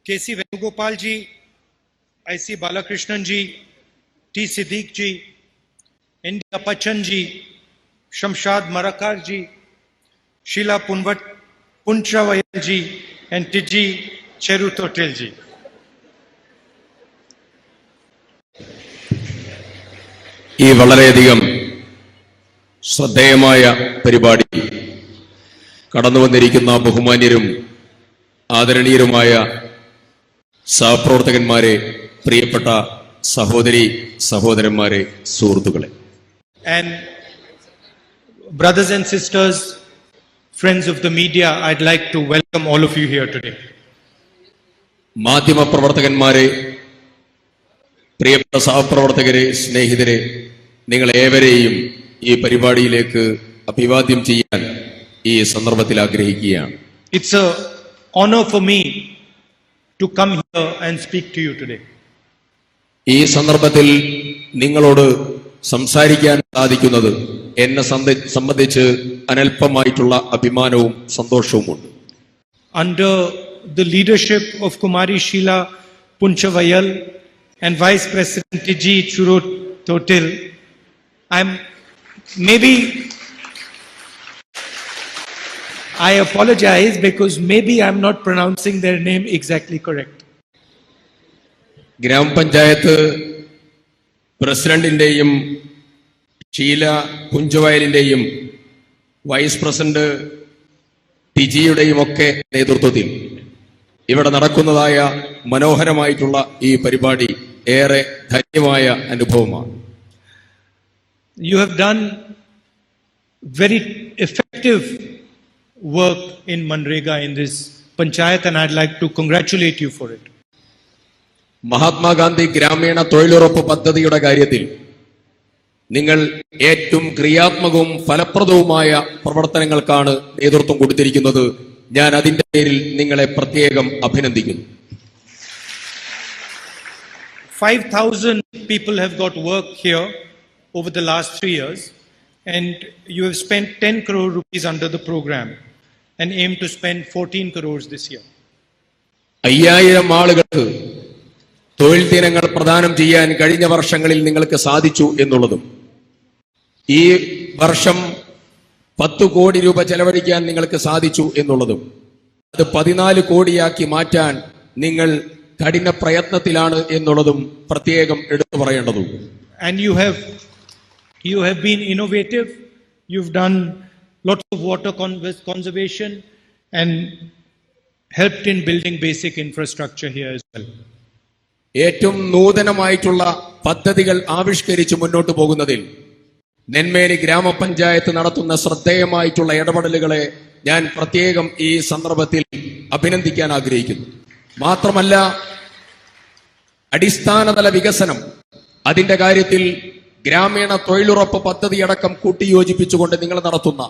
K.C. Venugopal ji, I.C. Balakrishnan ji, T. Siddiq ji, India Pachan ji, Shamshad Marakar ji, Sheila Punchavayal ji, and Tiji Cherutotel ji. ഈ വളരെയധികം ശ്രദ്ധേയമായ പരിപാടി കടന്നു വന്നിരിക്കുന്ന ബഹുമാന്യരും ആദരണീയരുമായ സഹപ്രവർത്തകന്മാരെ, പ്രിയപ്പെട്ട സഹോദരി സഹോദരന്മാരെ, സുഹൃത്തുക്കളെ, and brothers and sisters, friends of the media, I'd like to welcome all of you here today. മാധ്യമ പ്രവർത്തകന്മാരെ, പ്രിയപ്പെട്ട സഹപ്രവർത്തകരെ, സ്നേഹിതരെ, നിങ്ങൾ ഏവരെയും ഈ പരിപാടിയിലേക്ക് അഭിവാദ്യം ചെയ്യാൻ ഈ സന്ദർഭത്തിൽ ആഗ്രഹിക്കുകയാണ്. It's a honor for me to come here and speak to you today. ഈ സന്ദർഭത്തിൽ നിങ്ങളോട് സംസാരിക്കാൻ സാധിക്കുന്നത് എന്നെ സംബന്ധിച്ച് അനൽപമായിട്ടുള്ള അഭിമാനവും സന്തോഷവുമുണ്ട്. Under the leadership of Kumari Sheila Punchavayal and Vice President Tiji Cherutotel, I apologize because maybe I'm not pronouncing their name exactly correct. ഗ്രാമപഞ്ചായത്ത് പ്രസിഡന്റിന്റെയും Sheela പുഞ്ചവയലിന്റെയും vice president ടിജിയുടെയും ഒക്കെ നേതൃത്വത്തിൽ ഇവിടെ നടക്കുന്നതായ മനോഹരമായിട്ടുള്ള ഈ പരിപാടി ഏറെ ധന്യമായ അനുഭവമാണ്. You have done very effective work in MGNREGA in this panchayat, and I'd like to congratulate you for it. Mahatma Gandhi ഗ്രാമീണ തൊഴിലുറപ്പ് പദ്ധതിയുടെ കാര്യത്തിൽ നിങ്ങൾ ഏറ്റവും ക്രിയാത്മകവും ഫലപ്രദവുമായ പ്രവർത്തനങ്ങൾക്കാണ് നേതൃത്വം കൊടുത്തിരിക്കുന്നത്. ഞാൻ അതിന്റെ പേരിൽ നിങ്ങളെ പ്രത്യേകം അഭിനന്ദിക്കുന്നു. 5,000 people have got work here over the last 3 years, and you have spent 10 crore rupees under the program and aim to spend 14 crores this year. 5000 ആളുകൾക്ക് തൊഴിൽ ദിനങ്ങൾ പ്രദാനം ചെയ്യാൻ കഴിഞ്ഞ വർഷങ്ങളിൽ നിങ്ങൾക്ക് സാധിച്ചു എന്നുള്ളതും ഈ വർഷം 10 കോടി രൂപ ചെലവഴിക്കാൻ നിങ്ങൾക്ക് സാധിച്ചു എന്നുള്ളതും അത് 14 കോടിയാക്കി മാറ്റാൻ നിങ്ങൾ കഠിന പ്രയത്നത്തിലാണ് എന്നുള്ളതും പ്രത്യേകം എടുത്തു പറയേണ്ടതുണ്ട്. And you have been innovative. You've done lots of water conservation and helped in building basic infrastructure here as well. ഏറ്റവും നൂതനമായിട്ടുള്ള പദ്ധതികൾ ആവിഷ്കരിച്ച് മുന്നോട്ട് പോകുന്നതിൽ നെന്മേനി ഗ്രാമപഞ്ചായത്ത് നടത്തുന്ന ശ്രദ്ധേയമായിട്ടുള്ള ഇടപെടലുകളെ ഞാൻ പ്രത്യേകം ഈ സന്ദർഭത്തിൽ അഭിനന്ദിക്കാൻ ആഗ്രഹിക്കുന്നു. മാത്രമല്ല, അടിസ്ഥാനതല വികസനം, അതിന്റെ കാര്യത്തിൽ ഗ്രാമീണ തൊഴിലുറപ്പ് പദ്ധതിയടക്കം കൂട്ടിയോജിപ്പിച്ചുകൊണ്ട് നിങ്ങൾ നടത്തുന്ന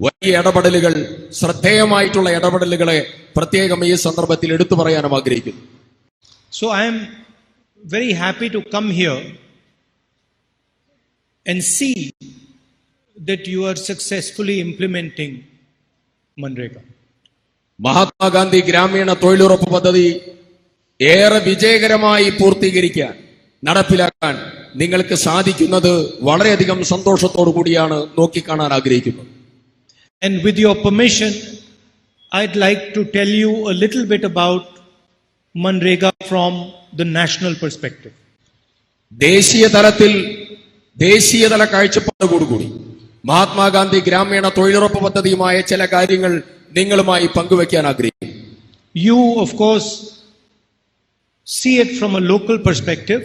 വലിയ ഇടപെടലുകൾ, ശ്രദ്ധേയമായിട്ടുള്ള ഇടപെടലുകളെ പ്രത്യേകം ഈ സന്ദർഭത്തിൽ എടുത്തു പറയാനും ആഗ്രഹിക്കുന്നു. So I am very happy to come here and see that you are successfully implementing MGNREGA. Mahatma Gandhi ഗ്രാമീണ തൊഴിലുറപ്പ് പദ്ധതി ഏറെ വിജയകരമായി പൂർത്തീകരിക്കാൻ, നടപ്പിലാക്കാൻ നിങ്ങൾക്ക് സാധിക്കുന്നത് വളരെയധികം സന്തോഷത്തോടു കൂടിയാണ് നോക്കിക്കാണാൻ ആഗ്രഹിക്കുന്നത്. And with your permission, I'd like to tell you a little bit about MGNREGA from the national perspective. ദേശീയതല കാഴ്ചപ്പാടോടുകൂടി Mahatma Gandhi ഗ്രാമീണ തൊഴിലുറപ്പ് പദ്ധതിയുമായ ചില കാര്യങ്ങൾ നിങ്ങളുമായി പങ്കുവെക്കാൻ ആഗ്രഹിക്കുന്നു. You, of course, see it from a local perspective,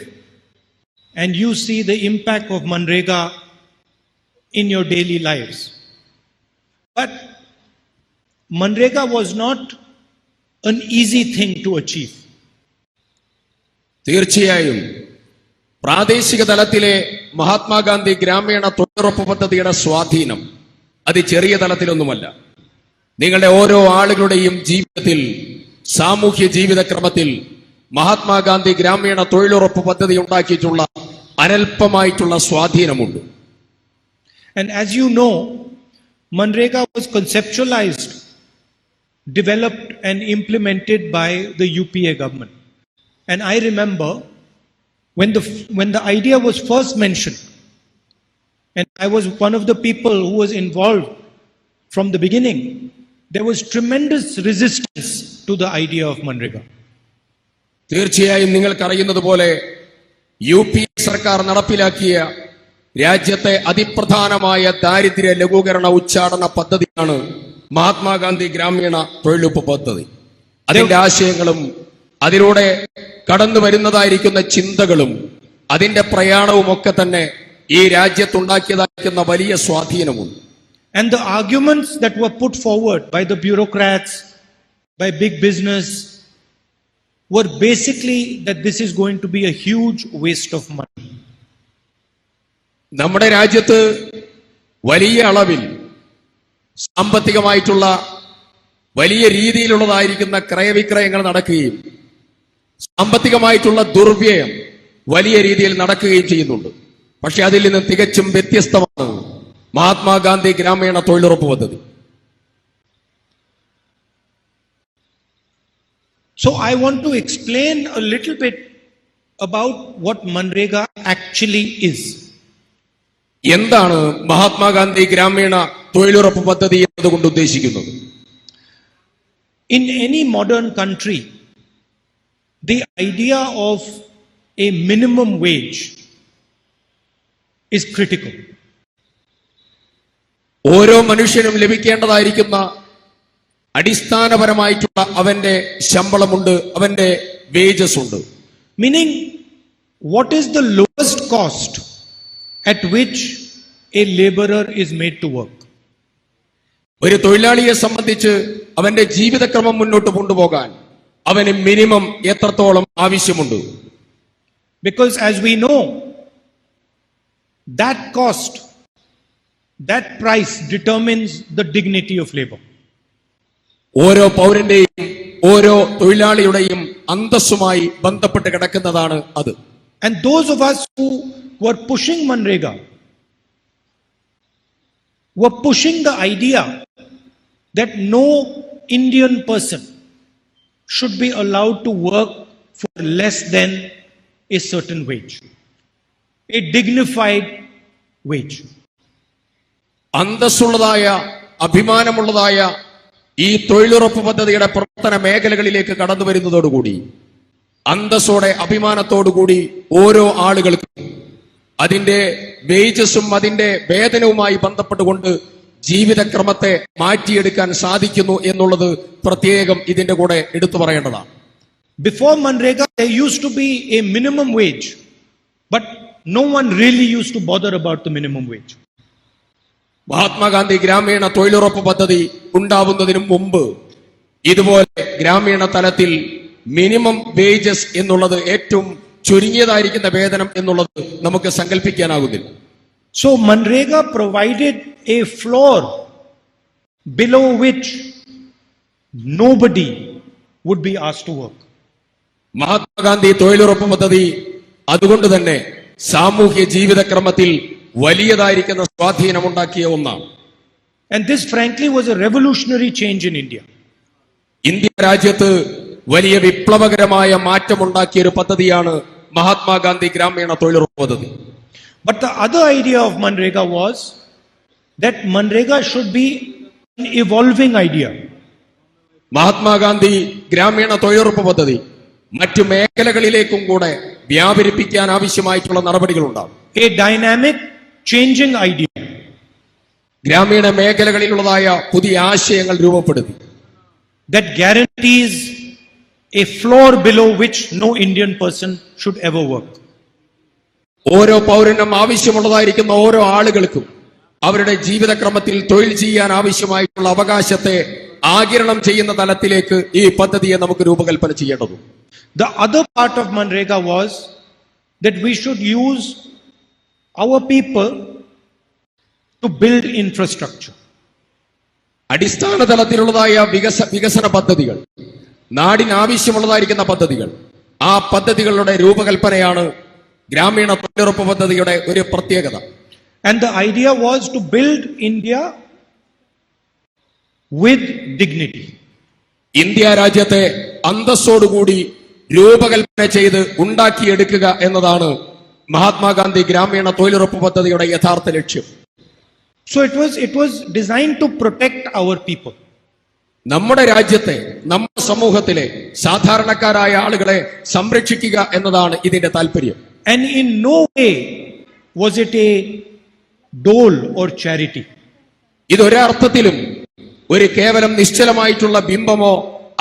and you see the impact of MGNREGA in your daily lives. But MGNREGA was not an easy thing to achieve. തീർച്ചയായും പ്രാദേശിക തലത്തിലെ മഹാത്മാഗാന്ധി ഗ്രാമീണ തൊഴിലുറപ്പ് പദ്ധതിയുടെ സ്വാധീനം അത് ചെറിയ തലത്തിലൊന്നുമല്ല. നിങ്ങളുടെ ഓരോ ആളുകളുടെയും ജീവിതത്തിൽ, സാമൂഹ്യ ജീവിതക്രമത്തിൽ മഹാത്മാഗാന്ധി ഗ്രാമീണ തൊഴിലുറപ്പ് പദ്ധതി ഉണ്ടാക്കിയിട്ടുള്ള അനൽപമായിട്ടുള്ള സ്വാധീനമുണ്ട്. And as you know, MGNREGA was conceptualized developed and implemented by the UPA government. And I remember when the idea was first mentioned, and I was one of the people who was involved from the beginning, there was tremendous resistance to the idea of MGNREGA. തീർച്ചയായും നിങ്ങൾക്കറിയുന്നത് പോലെ UPA സർക്കാർ നടപ്പിലാക്കിയ രാജ്യത്തെ അതിപ്രധാനമായ ദാരിദ്ര്യ ലഘൂകരണ ഉച്ചാടന പദ്ധതിയാണ് മഹാത്മാഗാന്ധി ഗ്രാമീണ തൊഴിലുറപ്പ് പദ്ധതി. അതിന്റെ ആശയങ്ങളും അതിലൂടെ കടന്നു വരുന്നതായിരിക്കുന്ന ചിന്തകളും അതിന്റെ പ്രയാണവും ഒക്കെ തന്നെ ഈ രാജ്യത്തുണ്ടാക്കിയതായിരിക്കുന്ന വലിയ സ്വാധീനമുണ്ട്. And the arguments that were put forward by the bureaucrats, by big business, were basically that this is going to be a huge waste of money. നമ്മുടെ രാജ്യത്ത് വലിയ അളവിൽ സാമ്പത്തികമായിട്ടുള്ള വലിയ രീതിയിലുള്ളതായിരിക്കുന്ന ക്രയവിക്രയങ്ങൾ നടക്കുകയും സാമ്പത്തികമായിട്ടുള്ള ദുർവ്യയം വലിയ രീതിയിൽ നടക്കുകയും ചെയ്യുന്നുണ്ട്. പക്ഷെ അതിൽ നിന്ന് തികച്ചും വ്യത്യസ്തമാണ് മഹാത്മാഗാന്ധി ഗ്രാമീണ തൊഴിലുറപ്പ് പദ്ധതി. So I want to explain a little bit about what MGNREGA actually is. എന്താണ് മഹാത്മാഗാന്ധി ഗ്രാമീണ തൊഴിലുറപ്പ് പദ്ധതി എന്നതുകൊണ്ട് ഉദ്ദേശിക്കുന്നത്? In any modern country, the idea of a minimum wage is critical. ഓരോ മനുഷ്യനും ലഭിക്കേണ്ടതായിരിക്കുന്ന അടിസ്ഥാനപരമായിട്ടുള്ള അവന്റെ ശമ്പളമുണ്ട്, അവന്റെ വേജസ് ഉണ്ട്. Meaning, what is the lowest cost at which a laborer is made to work? ഒരു തൊഴിലാളിയെ സംബന്ധിച്ച് അവന്റെ ജീവിതക്രമം മുന്നോട്ട് കൊണ്ടുപോകാൻ അവന് മിനിമം എത്രത്തോളം ആവശ്യമുണ്ട്? Because as we know, that cost, that price determines the dignity of labor. ഓരോ പൗരന്റെയും ഓരോ തൊഴിലാളിയുടെയും അന്തസ്സുമായി ബന്ധപ്പെട്ട് കിടക്കുന്നതാണ് അത്. And those of us who were pushing MGNREGA were pushing the idea that no Indian person should be allowed to work for less than a certain wage, a dignified wage. അന്തസ്സുള്ളതായ അഭിമാനമുള്ളതായ ഈ തൊഴിലുറപ്പ് പദ്ധതിയുടെ പ്രവർത്തന മേഖലകളിലേക്ക് കടന്നു വരുന്നതോടുകൂടി അന്തസ്സോടെ അഭിമാനത്തോടുകൂടി ഓരോ ആളുകൾക്കും അതിന്റെ വേജസും അതിന്റെ വേതനവുമായി ബന്ധപ്പെട്ടുകൊണ്ട് ജീവിതക്രമത്തെ മാറ്റിയെടുക്കാൻ സാധിക്കുന്നു എന്നുള്ളത് പ്രത്യേകം ഇതിന്റെ കൂടെ എടുത്തു പറയേണ്ടതാണ്. Before MGNREGA, there used to be a minimum wage, but no one really used to bother about the minimum wage. Mahatma Gandhi ഗ്രാമീണ തൊഴിലുറപ്പ് പദ്ധതി ഉണ്ടാവുന്നതിന് മുമ്പ് ഇതുപോലെ ഗ്രാമീണ തലത്തിൽ മിനിമം വേജസ് എന്നുള്ളത് ഏറ്റവും ചുരുങ്ങിയതായിരിക്കുന്ന വേതനം എന്നുള്ളത് നമുക്ക് സങ്കല്പിക്കാനാകുന്നില്ല. So MGNREGA provided a floor below which nobody would be asked to work. Mahatma Gandhi തൊഴിലുറപ്പ് പദ്ധതി അതുകൊണ്ട് തന്നെ സാമൂഹ്യ ജീവിതക്രമത്തിൽ വലിയതായിരിക്കുന്ന സ്വാധീനമുണ്ടാക്കിയ ഒന്നാണ്. And this frankly was a revolutionary change in India. India രാജ്യത്ത് വലിയ വിപ്ലവകരമായ മാറ്റമുണ്ടാക്കിയ ഒരു പദ്ധതിയാണ് മഹാത്മാഗാന്ധി ഗ്രാമീണ തൊഴിലുറപ്പ് പദ്ധതി. But the other idea of MGNREGA was that MGNREGA should be an evolving idea. Mahatma Gandhi ഗ്രാമീണ തൊഴിലുറപ്പ് പദ്ധതി മറ്റു മേഖലകളിലേക്കും കൂടെ വ്യാപരിപ്പിക്കാൻ ആവശ്യമായിട്ടുള്ള നടപടികളുണ്ടാകും. A dynamic, changing idea. ഗ്രാമീണ മേഖലകളിലുള്ളതായ പുതിയ ആശയങ്ങൾ രൂപപ്പെടുത്തി. That guarantees a floor below which no Indian person should ever work. ഓരോ പൗരനും ആവശ്യമുള്ളതായിരിക്കുന്ന ഓരോ ആളുകൾക്കും അവരുടെ ജീവിതക്രമത്തിൽ തൊഴിൽ ചെയ്യാൻ ആവശ്യമായിട്ടുള്ള അവകാശത്തെ ആഗിരണം ചെയ്യുന്ന തലത്തിലേക്ക് ഈ പദ്ധതിയെ നമുക്ക് രൂപകൽപ്പന ചെയ്യേണ്ടതുണ്ട്. The other part of MGNREGA was that we should use our people to build infrastructure. അടിസ്ഥാന തലത്തിലുള്ളതായ വികസന പദ്ധതികൾ, നാടിന് ആവശ്യമുള്ളതായിരിക്കുന്ന പദ്ധതികൾ, ആ പദ്ധതികളുടെ രൂപകൽപ്പനയാണ് ഗ്രാമീണ തൊഴിലുറപ്പ് പദ്ധതിയുടെ ഒരു പ്രത്യേകത. And the idea was to build India with dignity. India രാജ്യത്തെ അന്തസ്സോടുകൂടി രൂപകൽപ്പന ചെയ്ത് ഉണ്ടാക്കിയെടുക്കുക എന്നതാണ് മഹാത്മാഗാന്ധി ഗ്രാമീണ തൊഴിലുറപ്പ് പദ്ധതിയുടെ യഥാർത്ഥ ലക്ഷ്യം. So it was designed to protect our people. നമ്മുടെ രാജ്യത്തെ, നമ്മുടെ സമൂഹത്തിലെ സാധാരണക്കാരായ ആളുകളെ സംരക്ഷിക്കുക എന്നതാണ് ഇതിന്റെ താല്പര്യം. And in no way was it a dole or charity. ഇതൊരർത്ഥത്തിലും ഒരു കേവലം നിശ്ചലമായിട്ടുള്ള ബിംബമോ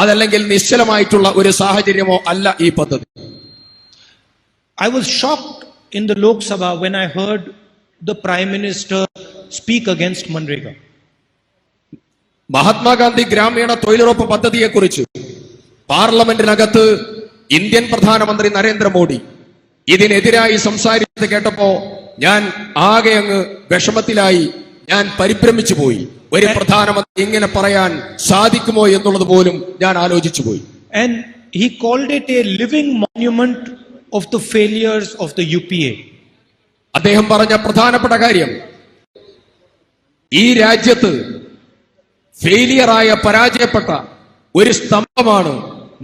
അതല്ലെങ്കിൽ നിശ്ചലമായിട്ടുള്ള ഒരു സാഹചര്യമോ അല്ല ഈ പദ്ധതി. I was shocked in the Lok Sabha when I heard the Prime Minister speak against MGNREGA. Mahatma Gandhi ഗ്രാമീണ തൊഴിലുറപ്പ് പദ്ധതിയെക്കുറിച്ച് പാർലമെന്റിനകത്ത് ഇന്ത്യൻ പ്രധാനമന്ത്രി നരേന്ദ്രമോദി ഇതിനെതിരായി സംസാരിച്ചത് കേട്ടപ്പോ ഞാൻ ആകെ അങ്ങ് വിഷമത്തിലായി, ഞാൻ പരിഭ്രമിച്ചു പോയി. ഒരു പ്രധാനമന്ത്രി ഇങ്ങനെ പറയാൻ സാധിക്കുമോ എന്നുള്ളത് പോലും ഞാൻ ആലോചിച്ചു പോയി. And he called it a living monument of the failures of the UPA. അദ്ദേഹം പറഞ്ഞ പ്രധാനപ്പെട്ട കാര്യം, ഈ രാജ്യത്ത് ഫെയിലിയറായ, പരാജയപ്പെട്ട ഒരു സ്തംഭമാണ്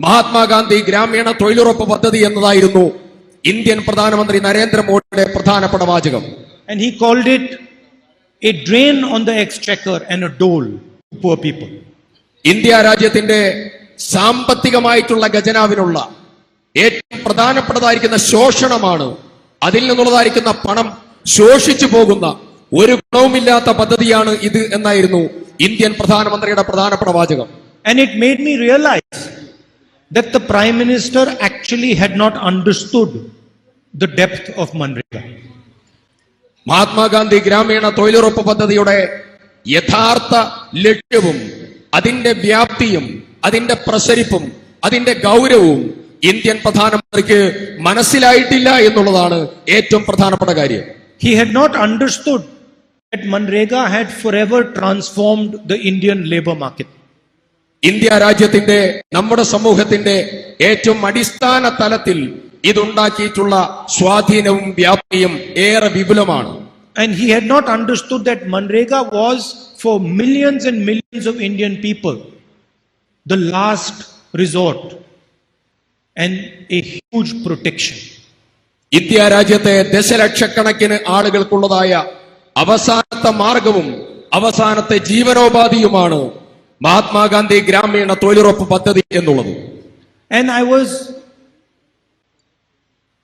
മഹാത്മാഗാന്ധി ഗ്രാമീണ തൊഴിലുറപ്പ് പദ്ധതി എന്നതായിരുന്നു ഇന്ത്യൻ പ്രധാനമന്ത്രി നരേന്ദ്രമോദിയുടെ പ്രധാനപ്പെട്ട വാചകം. And he called it a drain on the exchequer and a dole to poor people. India രാജ്യത്തിന്റെ സാമ്പത്തികമായിട്ടുള്ള ഖജനാവിനുള്ള ഏറ്റവും പ്രധാനപ്പെട്ടതായിരിക്കുന്ന ശോഷണമാണ്, അതിൽ നിന്നുള്ളതായിരിക്കുന്ന പണം ശോഷിച്ചു പോകുന്ന ഒരു ഗുണവുമില്ലാത്ത പദ്ധതിയാണ് ഇത് എന്നായിരുന്നു ഇന്ത്യൻ പ്രധാനമന്ത്രിയുടെ പ്രധാനപ്പെട്ട വാചകം. And it made me realize that the Prime Minister actually had not understood the depth of MGNREGA. Mahatma Gandhi ഗ്രാമീണ തൊഴിലുറപ്പ് പദ്ധതിയുടെ യഥാർത്ഥ ലക്ഷ്യവും അതിന്റെ വ്യാപ്തിയും അതിന്റെ പ്രസരിപ്പും അതിന്റെ ഗൗരവവും ഇന്ത്യൻ പ്രധാനമന്ത്രിക്ക് മനസ്സിലായിട്ടില്ല എന്നുള്ളതാണ് ഏറ്റവും പ്രധാനപ്പെട്ട കാര്യം. He had not understood that MGNREGA had forever transformed the Indian labor market. India രാജ്യത്തിന്റെ, നമ്മുടെ സമൂഹത്തിന്റെ ഏറ്റവും അടിസ്ഥാന തലത്തിൽ ഇതുണ്ടാക്കിയിട്ടുള്ള സ്വാധീനവും വ്യാപ്തിയും ഏറെ വിപുലമാണ്. And he had not understood that MGNREGA was for millions and millions of Indian people the last resort and a huge protection. India രാജ്യത്തെ ദശലക്ഷക്കണക്കിന് ആളുകൾക്കുള്ളതായ അവസാനത്തെ മാർഗവും അവസാനത്തെ ജീവനോപാധിയുമാണ് മഹാത്മാഗാന്ധി ഗ്രാമീണ തൊഴിലുറപ്പ് പദ്ധതി എന്നുള്ളത്. And I was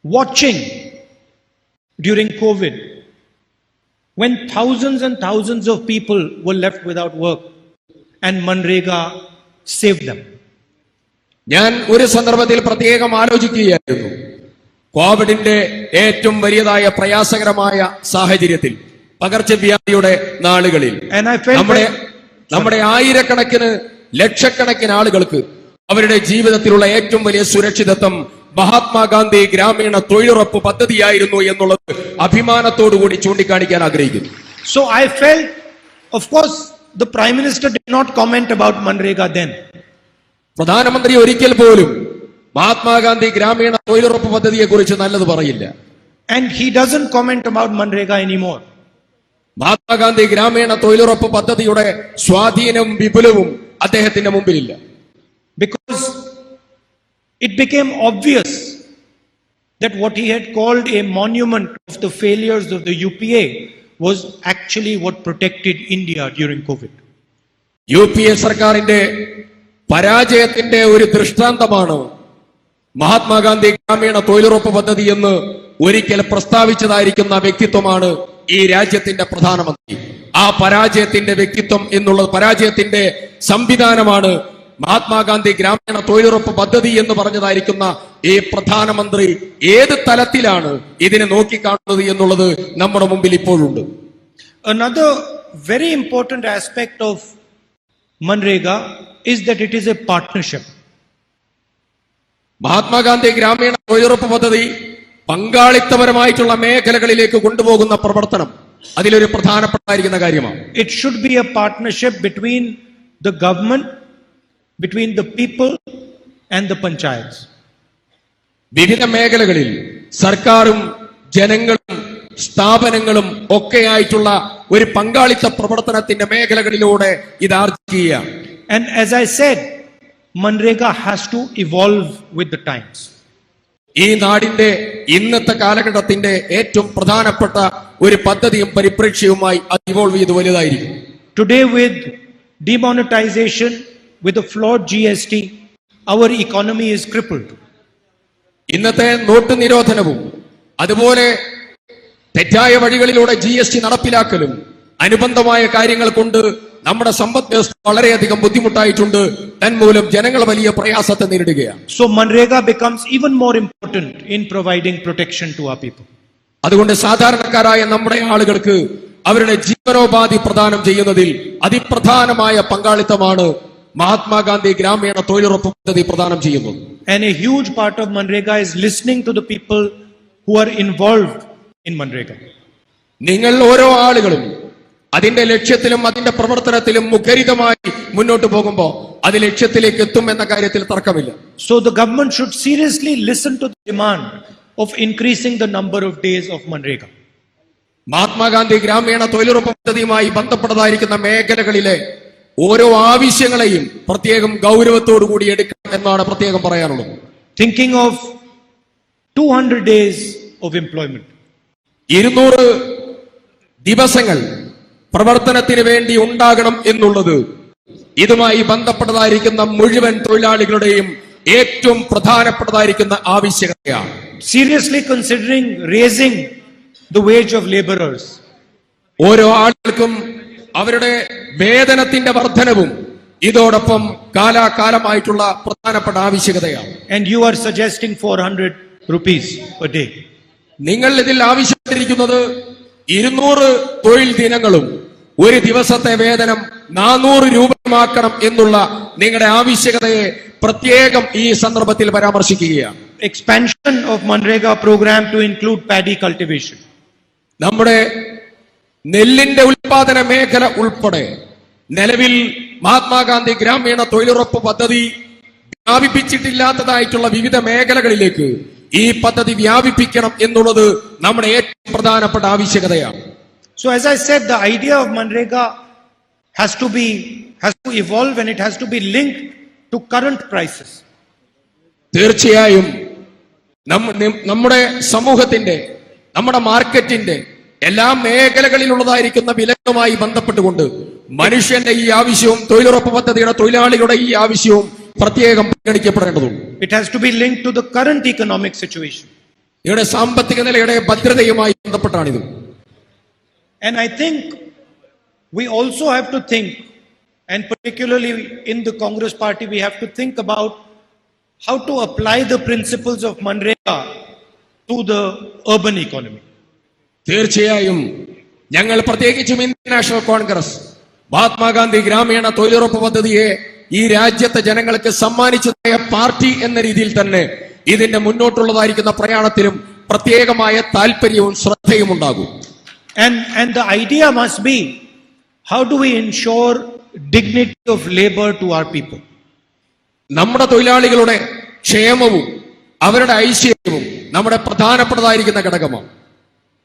watching during COVID when thousands and thousands of people were left without work and MGNREGA saved them. ഞാൻ ഒരു സന്ദർഭത്തിൽ പ്രത്യേകം ആലോചിക്കുകയായിരുന്നു, കോവിഡിന്റെ ഏറ്റവും വലിയതായ പ്രയാസകരമായ സാഹചര്യത്തിൽ, പകർച്ചവ്യാധിയുടെ നാളുകളിൽ നമ്മുടെ ആയിരക്കണക്കിന് ലക്ഷക്കണക്കിന് ആളുകൾക്ക് അവരുടെ ജീവിതത്തിലുള്ള ഏറ്റവും വലിയ സുരക്ഷിതത്വം മഹാത്മാഗാന്ധി ഗ്രാമീണ തൊഴിലുറപ്പ് പദ്ധതിയായിരുന്നു എന്നുള്ളത് അഭിമാനത്തോടുകൂടി ചൂണ്ടിക്കാണിക്കാൻ ആഗ്രഹിക്കുന്നു. So I felt, of course, the Prime Minister did not comment about MGNREGA then. പ്രധാനമന്ത്രി ഒരിക്കൽ പോലും മഹാത്മാഗാന്ധി ഗ്രാമീണ തൊഴിലുറപ്പ് പദ്ധതിയെ കുറിച്ച് നല്ലത് പറയില്ല. And he doesn't comment about MGNREGA anymore. Mahatma Gandhi ഗ്രാമീണ തൊഴിലുറപ്പ് പദ്ധതിയുടെ സ്വാധീനവും വിപുലവും അദ്ദേഹത്തിന്റെ മുമ്പിലില്ല. Because it became obvious that what he had called a monument of the failures of the UPA was actually what protected India during COVID. UPA സർക്കാരിന്റെ പരാജയത്തിന്റെ ഒരു ദൃഷ്ടാന്തമാണ് മഹാത്മാഗാന്ധി ഗ്രാമീണ തൊഴിലുറപ്പ് പദ്ധതി എന്ന് ഒരിക്കൽ പ്രസ്താവിച്ചതായിരിക്കുന്ന വ്യക്തിത്വമാണ് ഈ രാജ്യത്തിന്റെ പ്രധാനമന്ത്രി. ആ പരാജയത്തിന്റെ വ്യക്തിത്വം എന്നുള്ളത്, പരാജയത്തിന്റെ സംവിധാനമാണ് മഹാത്മാഗാന്ധി ഗ്രാമീണ തൊഴിലുറപ്പ് പദ്ധതി എന്ന് പറഞ്ഞതായിരിക്കുന്ന ഈ പ്രധാനമന്ത്രി ഏത് തലത്തിലാണ് ഇതിനെ നോക്കിക്കാണുന്നത് എന്നുള്ളത് നമ്മുടെ മുമ്പിൽ ഇപ്പോഴുണ്ട്. Another very important aspect of MGNREGA is that it is a partnership. Mahatma Gandhi ഗ്രാമീണ തൊഴിലുറപ്പ് പദ്ധതി പങ്കാളിത്തപരമായിട്ടുള്ള മേഖലകളിലേക്ക് കൊണ്ടുപോകുന്ന പ്രവർത്തനം അതിലൊരു പ്രധാനപ്പെട്ടായിരിക്കുന്ന കാര്യമാണ്. It should be a partnership between the government, between the people and the panchayats. വിവിധ മേഖലകളിൽ സർക്കാരും ജനങ്ങളും സ്ഥാപനങ്ങളും ഒക്കെയായിട്ടുള്ള ഒരു പങ്കാളിത്ത പ്രവർത്തനത്തിന്റെ മേഖലകളിലൂടെ ഇത് ആർജിക്കുകയാണ്. And as I said, MGNREGA has to evolve with the times. ഈ നാടിന്റെ ഇന്നത്തെ കാലഘട്ടത്തിന്റെ ഏറ്റവും പ്രധാനപ്പെട്ട ഒരു പദ്ധതിയും പരിപ്രേക്ഷ്യവുമായി അത് ഇവോൾവ് ചെയ്ത് വലുതായിരിക്കും. Today, with demonetization, with a flawed GST, our economy is crippled. ഇന്നത്തെ നോട്ട് നിരോധനവും അതുപോലെ തെറ്റായ വഴികളിലൂടെ GST നടപ്പിലാക്കലും അനുബന്ധമായ കാര്യങ്ങൾ കൊണ്ട് നമ്മുടെ സമ്പദ് വ്യവസ്ഥ വളരെയധികം ബുദ്ധിമുട്ടായിട്ടുണ്ട്. തന്മൂലം ജനങ്ങൾ വലിയ പ്രയാസത്തെ നേരിടുകയാണ്. So MGNREGA becomes even more important in providing protection to our people. അതുകൊണ്ട് സാധാരണക്കാരായ നമ്മുടെ ആളുകൾക്ക് അവരുടെ ജീവനോപാധി പ്രദാനം ചെയ്യുന്നതിൽ അതിപ്രധാനമായ പങ്കാളിത്തമാണ് മഹാത്മാഗാന്ധി ഗ്രാമീണ തൊഴിലുറപ്പ് പദ്ധതി പ്രദാനം ചെയ്യുന്നത്. And a huge part of MGNREGA is listening to the people who are involved in MGNREGA. നിങ്ങൾ ഓരോ ആളുകളും അതിന്റെ ലക്ഷ്യത്തിലും അതിന്റെ പ്രവർത്തനത്തിലും മുഖരിതമായി മുന്നോട്ട് പോകുമ്പോൾ അത് ലക്ഷ്യത്തിലേക്ക് എത്തും എന്ന കാര്യത്തിൽ തർക്കമില്ല. So the government should seriously listen to the demand of increasing the number of days of MGNREGA. Mahatma Gandhi ഗ്രാമീണ തൊഴിലുറപ്പ് പദ്ധതിയുമായി ബന്ധപ്പെട്ടതായിരിക്കുന്ന മേഖലകളിലെ ഓരോ ആവശ്യങ്ങളെയും പ്രത്യേകം ഗൗരവത്തോടു കൂടി എടുക്കണം എന്നാണ് പ്രത്യേകം പറയാനുള്ളത്. Thinking of 200 days of employment. 200 ദിവസങ്ങൾ പ്രവർത്തനത്തിന് വേണ്ടി ഉണ്ടാകണം എന്നുള്ളത് ഇതുമായി ബന്ധപ്പെട്ടതായിരിക്കുന്ന മുഴുവൻ തൊഴിലാളികളുടെയും ഏറ്റവും പ്രധാനപ്പെട്ടതായിരിക്കുന്ന ആവശ്യകതയാണ്. Seriously considering raising the wage of laborers. ഓരോ ആളുകൾക്കും അവരുടെ വേതനത്തിന്റെ വർധനവും ഇതോടൊപ്പം കാലാകാലമായിട്ടുള്ള പ്രധാനപ്പെട്ട ആവശ്യകതയാണ്. And you are suggesting 400 rupees a day. നിങ്ങൾ ഇതിൽ ആവശ്യപ്പെട്ടിരിക്കുന്നത് 200 തൊഴിൽ ദിനങ്ങളും ഒരു ദിവസത്തെ വേതനം 400 രൂപമാക്കണം എന്നുള്ള നിങ്ങളുടെ ആവശ്യകതയെ പ്രത്യേകം ഈ സന്ദർഭത്തിൽ പരാമർശിക്കുകയാണ്. Expansion of MGNREGA program to include paddy cultivation. നമ്മുടെ നെല്ലിന്റെ ഉൽപാദന മേഖല ഉൾപ്പെടെ നിലവിൽ മഹാത്മാഗാന്ധി ഗ്രാമീണ തൊഴിലുറപ്പ് പദ്ധതി വ്യാപിപ്പിച്ചിട്ടില്ലാത്തതായിട്ടുള്ള വിവിധ മേഖലകളിലേക്ക് ഈ പദ്ധതി വ്യാപിപ്പിക്കണം എന്നുള്ളത് നമ്മുടെ ഏറ്റവും പ്രധാനപ്പെട്ട ആവശ്യകതയാണ്. So as I said, the idea of MGNREGA has to evolve, and it has to be linked to current prices. തീർച്ചയായും നമ്മുടെ സമൂഹത്തിന്റെ നമ്മുടെ മാർക്കറ്റിന്റെ എല്ലാ മേഖലകളിലുള്ളതായിരിക്കുന്ന വിലയുമായി ബന്ധപ്പെട്ടുകൊണ്ട് മനുഷ്യന്റെ ഈ ആവശ്യവും തൊഴിലുറപ്പ് പദ്ധതിയുടെ തൊഴിലാളികളുടെ ഈ ആവശ്യവും പ്രത്യേകം പരിഗണിക്കപ്പെടേണ്ടതുണ്ട്. It has to be linked to the current economic situation. ഇവിടെ സാമ്പത്തിക നിലയുടെ ഭദ്രതയുമായി ബന്ധപ്പെട്ടാണിത്. And I think we also have to think, and particularly in the Congress party, we have to think about how to apply the principles of MGNREGA to the urban economy. തീർച്ചയായും ഞങ്ങൾ പ്രത്യേകിച്ചും Indian national Congress Mahatma Gandhi ഗ്രാമീണ തൊഴിലുറപ്പ് പദ്ധതിയെ ഈ രാജ്യത്തെ ജനങ്ങൾക്ക് സമ്മാനിച്ചതായ party എന്ന രീതിയിൽ തന്നെ ഇതിന്റെ മുന്നോട്ടുള്ളതായിരിക്കുന്ന പ്രയാണത്തിലും പ്രത്യേകമായ താല്പര്യവും ശ്രദ്ധയും ഉണ്ടാകും. And the idea must be, how do we ensure dignity of labor to our people? നമ്മുടെ തൊഴിലാളികളുടെ ക്ഷേമവും അവരുടെ ഐശ്വര്യവും നമ്മുടെ പ്രധാനപ്പെട്ടതായിരിക്കുന്ന ഘടകമാണ്.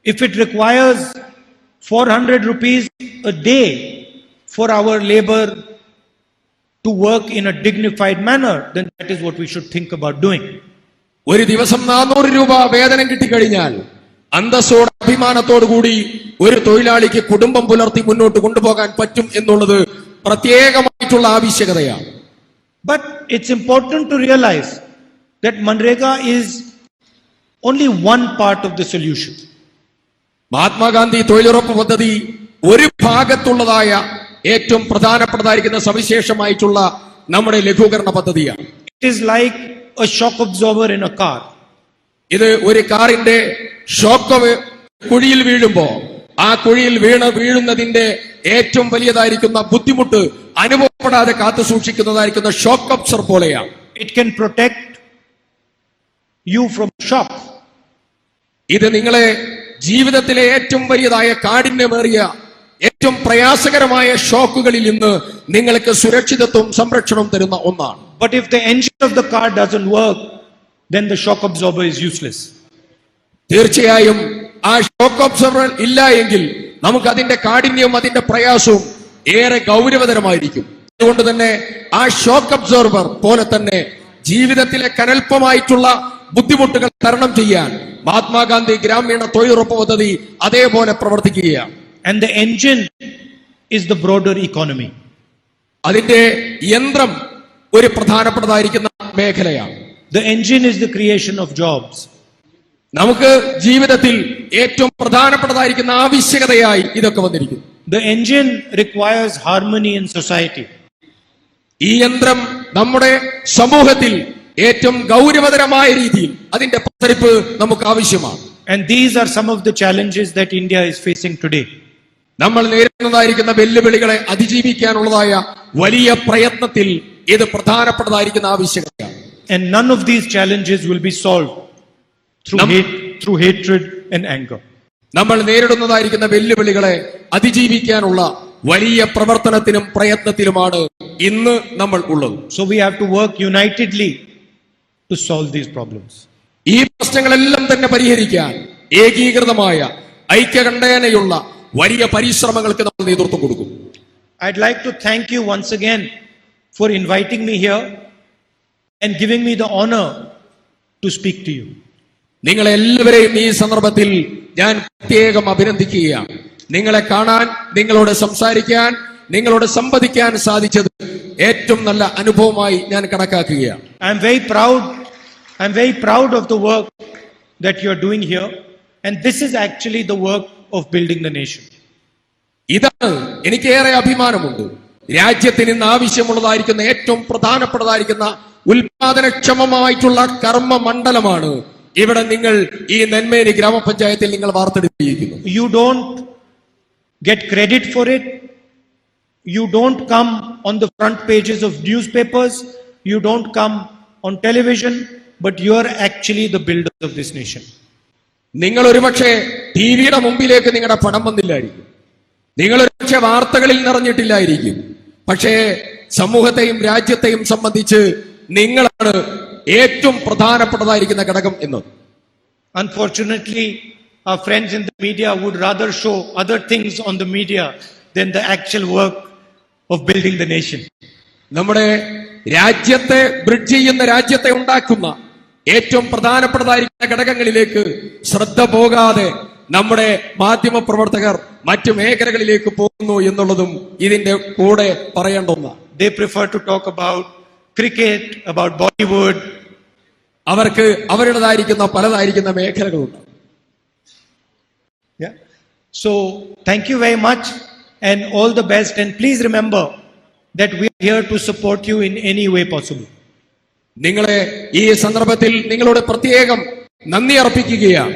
If it requires 400 rupees a day for our labor to work in a dignified manner, then that is what we should think about doing. ഒരു ദിവസം 400 രൂപ വേതനം കിട്ടിക്കഴിഞ്ഞാൽ അന്തസ്സോടെ അഭിമാനത്തോടു കൂടി ഒരു തൊഴിലാളിക്ക് കുടുംബം പുലർത്തി മുന്നോട്ട് കൊണ്ടുപോകാൻ പറ്റും എന്നുള്ളത് പ്രത്യേകമായിട്ടുള്ള ആവശ്യകതയാണ്. But it's important to realize that MGNREGA is only one part of the solution. Mahatma Gandhi തൊഴിലുറപ്പ് പദ്ധതി ഒരു ഭാഗത്തുള്ളതായ ഏറ്റവും പ്രധാനപ്പെട്ടതായിരിക്കുന്ന സവിശേഷമായിട്ടുള്ള നമ്മുടെ ലഘൂകരണ പദ്ധതിയാണ്. It is like a shock absorber in a car. ഇത് ഒരു കാറിന്റെ ഷോക്ക് കുഴിയിൽ വീഴുമ്പോ ആ കുഴിയിൽ വീഴുന്നതിന്റെ ഏറ്റവും വലിയതായിരിക്കുന്ന ബുദ്ധിമുട്ട് അനുഭവപ്പെടാതെ കാത്തു സൂക്ഷിക്കുന്നതായിരിക്കുന്ന ഷോക്ക് അബ്സർ പോലെയാണ്. It can protect you from shock. ഇത് നിങ്ങളെ ജീവിതത്തിലെ ഏറ്റവും വലിയതായ കാഠിന്യമേറിയ ഏറ്റവും പ്രയാസകരമായ ഷോക്കുകളിൽ നിന്ന് നിങ്ങൾക്ക് സുരക്ഷിതത്വം സംരക്ഷണം തരുന്ന ഒന്നാണ്. But if the engine of the car doesn't work, then the shock absorber is useless. തീർച്ചയായും ആ ഷോക്ക് അബ്സോർബർ ഇല്ല എങ്കിൽ നമുക്ക് അതിന്റെ കാഠിന്യവും അതിന്റെ പ്രയാസവും ഏറെ ഗൗരവതരമായിരിക്കും. അതുകൊണ്ട് തന്നെ ആ ഷോക്ക് അബ്സോർബർ പോലെ തന്നെ ജീവിതത്തിലെ കനൽപ്പമായിട്ടുള്ള ബുദ്ധിമുട്ടുകൾ തരണം ചെയ്യാൻ മഹാത്മാഗാന്ധി ഗ്രാമീണ തൊഴിലുറപ്പ് പദ്ധതി അതേപോലെ പ്രവർത്തിക്കുകയാണ്. And the engine is the broader economy. അതിന്റെ യന്ത്രം ഒരു പ്രധാനപ്പെട്ടതായിരിക്കുന്ന മേഖലയാണ്. The engine is the creation of jobs. നമുക്ക് ജീവിതത്തിൽ ഏറ്റവും പ്രധാനപ്പെട്ടതായിരിക്കുന്ന ആവശ്യകതയായി ഇതൊക്കെ വന്നിരിക്കുന്നു. The engine requires harmony in society. ഈ യന്ത്രം നമ്മുടെ സമൂഹത്തിൽ ഏറ്റവും ഗൗരവതരമായ രീതിയിൽ അതിന്റെ പ്രസരിപ്പ് നമുക്ക് ആവശ്യമാണ്. And these are some of the challenges that India is facing today. നമ്മൾ നേരിടുന്നതായിരിക്കുന്ന വെല്ലുവിളികളെ അതിജീവിക്കാനുള്ളതായ വലിയ പ്രയത്നത്തിൽ ഇത് പ്രധാനപ്പെട്ടതായിരിക്കുന്ന ആവശ്യകതയാണ്. And none of these challenges will be solved through hatred and anger. നമ്മൾ നേരിടുന്നതായിരിക്കുന്ന വെല്ലുവിളികളെ അതിജീവിക്കാനുള്ള വലിയ പ്രവർത്തനത്തിനും പ്രയത്നത്തിലുമാണ് ഇന്ന് നമ്മൾ ഉള്ളത്. So we have to work unitedly to solve these problems. ഈ പ്രശ്നങ്ങളെല്ലാം തന്നെ പരിഹരിക്കാൻ ഏകീകൃതമായ ഐക്യകണ്ഠേനയുള്ള വലിയ പരിശ്രമങ്ങൾക്ക് നമ്മൾ നേതൃത്വം കൊടുക്കും. I'd like to thank you once again for inviting me here and giving me the honor to speak to you. നിങ്ങളെ എല്ലാവരെയും ഈ സന്ദർഭത്തിൽ ഞാൻ പ്രത്യേകം അഭിനന്ദിക്കുകയാണ്. നിങ്ങളെ കാണാൻ, നിങ്ങളോട് സംസാരിക്കാൻ, നിങ്ങളോട് സംവദിക്കാൻ സാധിച്ചത് ഏറ്റവും നല്ല അനുഭവമായി ഞാൻ കണക്കാക്കുകയാണ്. I'm very proud of the work that you are doing here, and this is actually the work of building the nation. ഇതാണ് എനിക്കേറെ അഭിമാനമുണ്ട്. രാജ്യത്തിന് ഇന്ന് ആവശ്യമുള്ളതായിരിക്കുന്ന ഏറ്റവും പ്രധാനപ്പെട്ടതായിരിക്കുന്ന ഉൽപാദനക്ഷമമായിട്ടുള്ള കർമ്മ മണ്ഡലമാണ് ഇവിടെ നിങ്ങൾ ഈ നെന്മേനി ഗ്രാമപഞ്ചായത്തിൽ നിങ്ങൾ വാർത്തെടുത്തിരിക്കുന്നു. You don't get credit for it. You don't come on the front pages of newspapers. You don't come on television, but you are actually the builders of this nation. നിങ്ങൾ ഒരുപക്ഷെ ടിവിയുടെ മുമ്പിലേക്ക് നിങ്ങളുടെ പണം വന്നില്ലായിരിക്കും, നിങ്ങൾ ഒരുപക്ഷെ വാർത്തകളിൽ നിറഞ്ഞിട്ടില്ലായിരിക്കും, പക്ഷേ സമൂഹത്തെയും രാജ്യത്തെയും സംബന്ധിച്ച് നിങ്ങളാണ് ഏറ്റവും പ്രധാനപ്പെട്ടതായിരിക്കുന്ന ഘടകം എന്നത്. Unfortunately, our friends in the media would rather show other things on the media than the actual work of building the nation. നമ്മുടെ രാജ്യത്തെ ബ്രിഡ്ജ് ചെയ്യുന്ന, രാജ്യത്തെ ഉണ്ടാക്കുന്ന ഏറ്റവും പ്രധാനപ്പെട്ടതായിരിക്കുന്ന ഘടകങ്ങളിലേക്ക് ശ്രദ്ധ പോകാതെ നമ്മുടെ മാധ്യമ പ്രവർത്തകർ മറ്റു മേഖലകളിലേക്ക് പോകുന്നു എന്നുള്ളതും ഇതിന്റെ കൂടെ പറയേണ്ട ഒന്നാണ്. They prefer to talk about cricket, about Bollywood. അവർക്ക് അവരുടേതായിരിക്കുന്ന പലതായിരിക്കുന്ന മേഖലകളുണ്ട്. Yeah. So thank you very much and all the best, and please remember that we are here to support you in any way possible. നിങ്ങളെ ഈ സന്ദർഭത്തിൽ നിങ്ങളോട് പ്രത്യേകം നന്ദി അർപ്പിക്കുകയാണ്.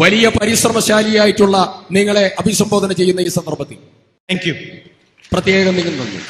വലിയ പരിശ്രമശാലിയായിട്ടുള്ള നിങ്ങളെ അഭിസംബോധന ചെയ്യുന്ന ഈ സന്ദർഭത്തിൽ Thank you. പ്രത്യേകം നിങ്ങൾ നന്ദി.